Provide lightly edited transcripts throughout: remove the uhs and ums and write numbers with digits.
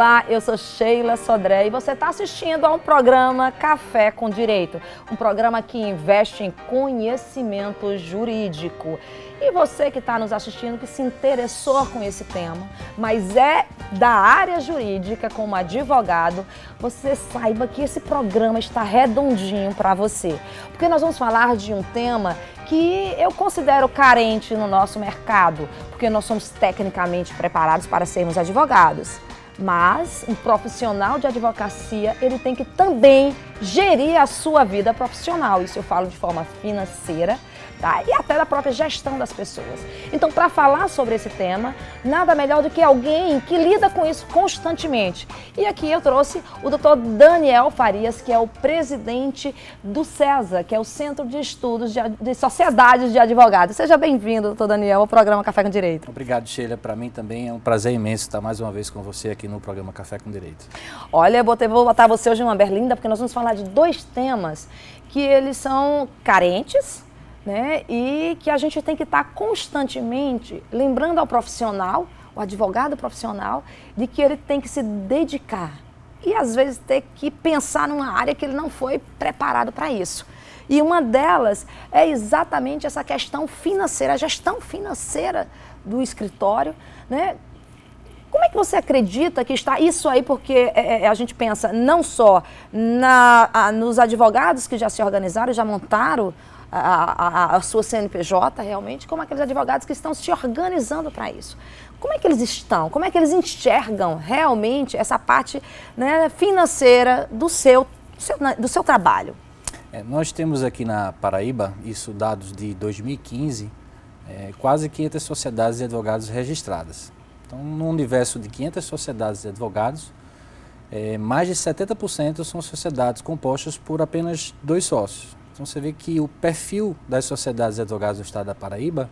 Olá, eu sou Sheila Sodré e você está assistindo a um programa Café com Direito, um programa que investe em conhecimento jurídico. E você que está nos assistindo, que se interessou com esse tema, mas é da área jurídica como advogado, você saiba que esse programa está redondinho para você. Porque nós vamos falar de um tema que eu considero carente no nosso mercado, porque nós somos tecnicamente preparados para sermos advogados. Mas um profissional de advocacia, ele tem que também gerir a sua vida profissional. Isso eu falo de forma financeira, tá? E até da própria gestão das pessoas. Então, para falar sobre esse tema, nada melhor do que alguém que lida com isso constantemente. E aqui eu trouxe o Dr. Daniel Farias, que é o presidente do CESA, que é o Centro de Estudos de Sociedades de Advogados. Seja bem-vindo, Dr. Daniel, ao programa Café com Direito. Obrigado, Sheila. Para mim também é um prazer imenso estar mais uma vez com você aqui no programa Café com Direito. Olha, eu vou botar você hoje numa berlinda, porque nós vamos falar de dois temas que eles são carentes, né? E que a gente tem que estar constantemente lembrando ao profissional, o advogado profissional, de que ele tem que se dedicar e às vezes ter que pensar numa área que ele não foi preparado para isso. E uma delas é exatamente essa questão financeira, a gestão financeira do escritório, né? Como é que você acredita que está isso aí? Porque a gente pensa não só nos advogados que já se organizaram, já montaram a sua CNPJ realmente, como aqueles advogados que estão se organizando para isso. Como é que eles estão? Como é que eles enxergam realmente essa parte, né, financeira do seu trabalho? Nós temos aqui na Paraíba, isso dados de 2015, quase 500 sociedades de advogados registradas. Então, no universo de 500 sociedades de advogados, mais de 70% são sociedades compostas por apenas 2 sócios. Então, você vê que o perfil das sociedades de advogados do estado da Paraíba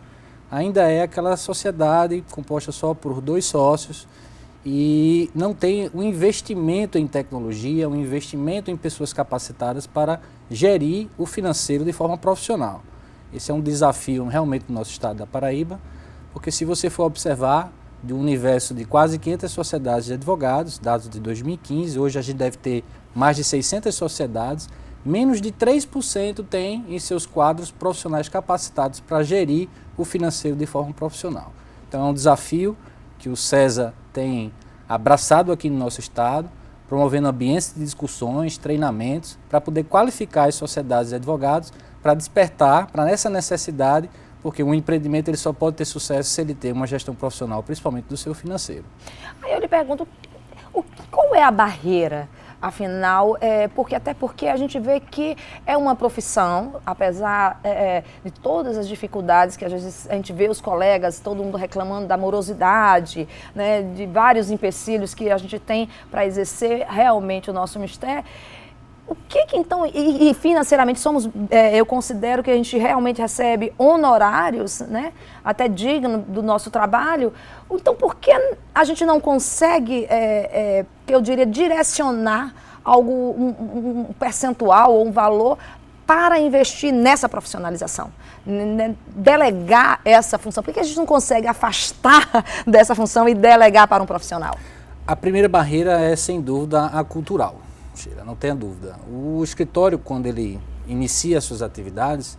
ainda é aquela sociedade composta só por 2 sócios e não tem um investimento em tecnologia, um investimento em pessoas capacitadas para gerir o financeiro de forma profissional. Esse é um desafio realmente no nosso estado da Paraíba, porque se você for observar, do universo de quase 500 sociedades de advogados, dados de 2015, hoje a gente deve ter mais de 600 sociedades, menos de 3% tem em seus quadros profissionais capacitados para gerir o financeiro de forma profissional. Então é um desafio que o CESA tem abraçado aqui no nosso estado, promovendo ambientes de discussões, treinamentos, para poder qualificar as sociedades de advogados, para despertar para essa necessidade, porque um empreendimento ele só pode ter sucesso se ele ter uma gestão profissional, principalmente do seu financeiro. Aí eu lhe pergunto, qual é a barreira, afinal, até porque a gente vê que é uma profissão, apesar de todas as dificuldades que às vezes a gente vê os colegas, todo mundo reclamando da morosidade, né, de vários empecilhos que a gente tem para exercer realmente o nosso mistério. O que então, e financeiramente eu considero que a gente realmente recebe honorários, né, até digno do nosso trabalho, então por que a gente não consegue, eu diria, direcionar um percentual ou um valor para investir nessa profissionalização, delegar essa função? Por que a gente não consegue afastar dessa função e delegar para um profissional? A primeira barreira é, sem dúvida, a cultural. Não tenha dúvida. O escritório, quando ele inicia suas atividades,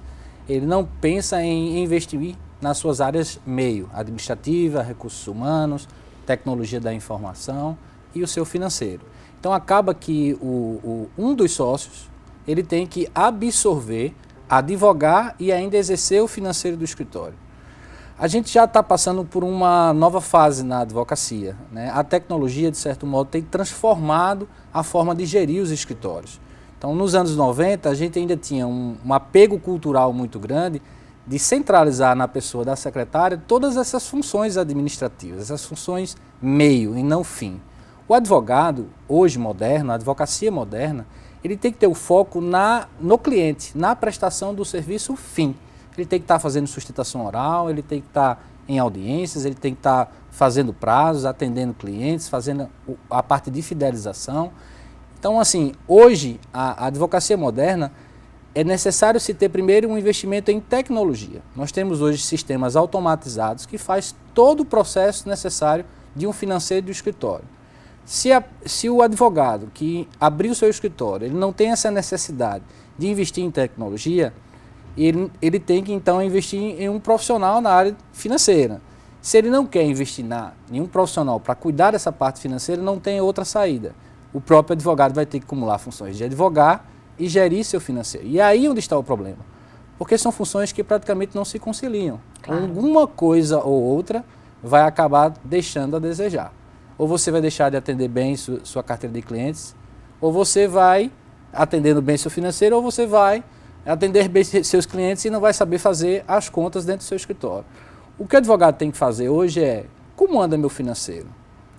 ele não pensa em investir nas suas áreas meio, administrativa, recursos humanos, tecnologia da informação e o seu financeiro. Então acaba que um dos sócios, ele tem que absorver, advogar e ainda exercer o financeiro do escritório. A gente já está passando por uma nova fase na advocacia, né? A tecnologia, de certo modo, tem transformado a forma de gerir os escritórios. Então, nos anos 90, a gente ainda tinha um apego cultural muito grande de centralizar na pessoa da secretária todas essas funções administrativas, essas funções meio e não fim. O advogado, hoje moderno, a advocacia moderna, ele tem que ter o foco no cliente, na prestação do serviço fim. Ele tem que estar fazendo sustentação oral, ele tem que estar em audiências, ele tem que estar fazendo prazos, atendendo clientes, fazendo a parte de fidelização. Então, assim, hoje, a advocacia moderna, é necessário se ter primeiro um investimento em tecnologia. Nós temos hoje sistemas automatizados que faz todo o processo necessário de um financeiro do escritório. Se o advogado que abriu o seu escritório, ele não tem essa necessidade de investir em tecnologia, ele tem que então investir em um profissional na área financeira. Se ele não quer investir em um profissional para cuidar dessa parte financeira, não tem outra saída. O próprio advogado vai ter que acumular funções de advogar e gerir seu financeiro. E aí onde está o problema? Porque são funções que praticamente não se conciliam. Claro. Alguma coisa ou outra vai acabar deixando a desejar. Ou você vai deixar de atender bem sua carteira de clientes, ou você vai atendendo bem seu financeiro, ou você vai atender bem seus clientes e não vai saber fazer as contas dentro do seu escritório. O que o advogado tem que fazer hoje é, como anda meu financeiro?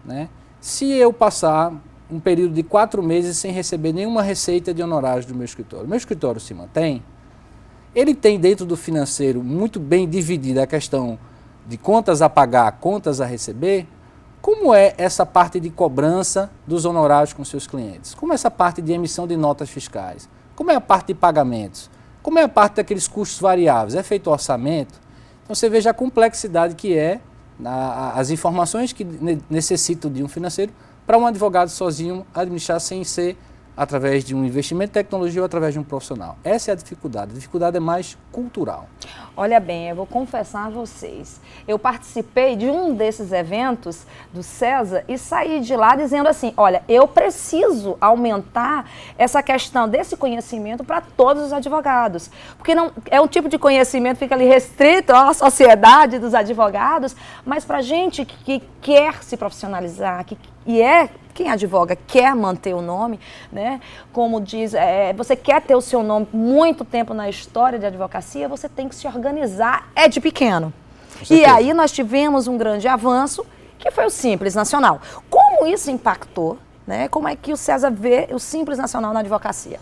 Né? Se eu passar um período de 4 meses sem receber nenhuma receita de honorários do meu escritório se mantém? Ele tem dentro do financeiro muito bem dividida a questão de contas a pagar, contas a receber? Como é essa parte de cobrança dos honorários com seus clientes? Como é essa parte de emissão de notas fiscais? Como é a parte de pagamentos? Como é a parte daqueles custos variáveis? É feito orçamento? Então você veja a complexidade que é as informações que necessitam de um financeiro para um advogado sozinho administrar sem ser através de um investimento em tecnologia ou através de um profissional. Essa é a dificuldade é mais cultural. Olha bem, eu vou confessar a vocês, eu participei de um desses eventos do César e saí de lá dizendo assim, olha, eu preciso aumentar essa questão desse conhecimento para todos os advogados, porque não é um tipo de conhecimento que fica ali restrito à sociedade dos advogados, mas para gente que quer se profissionalizar, quem advoga quer manter o nome, né? Como diz, você quer ter o seu nome muito tempo na história de advocacia, você tem que se organizar, de pequeno. E aí nós tivemos um grande avanço, que foi o Simples Nacional. Como isso impactou, né? Como é que o César vê o Simples Nacional na advocacia?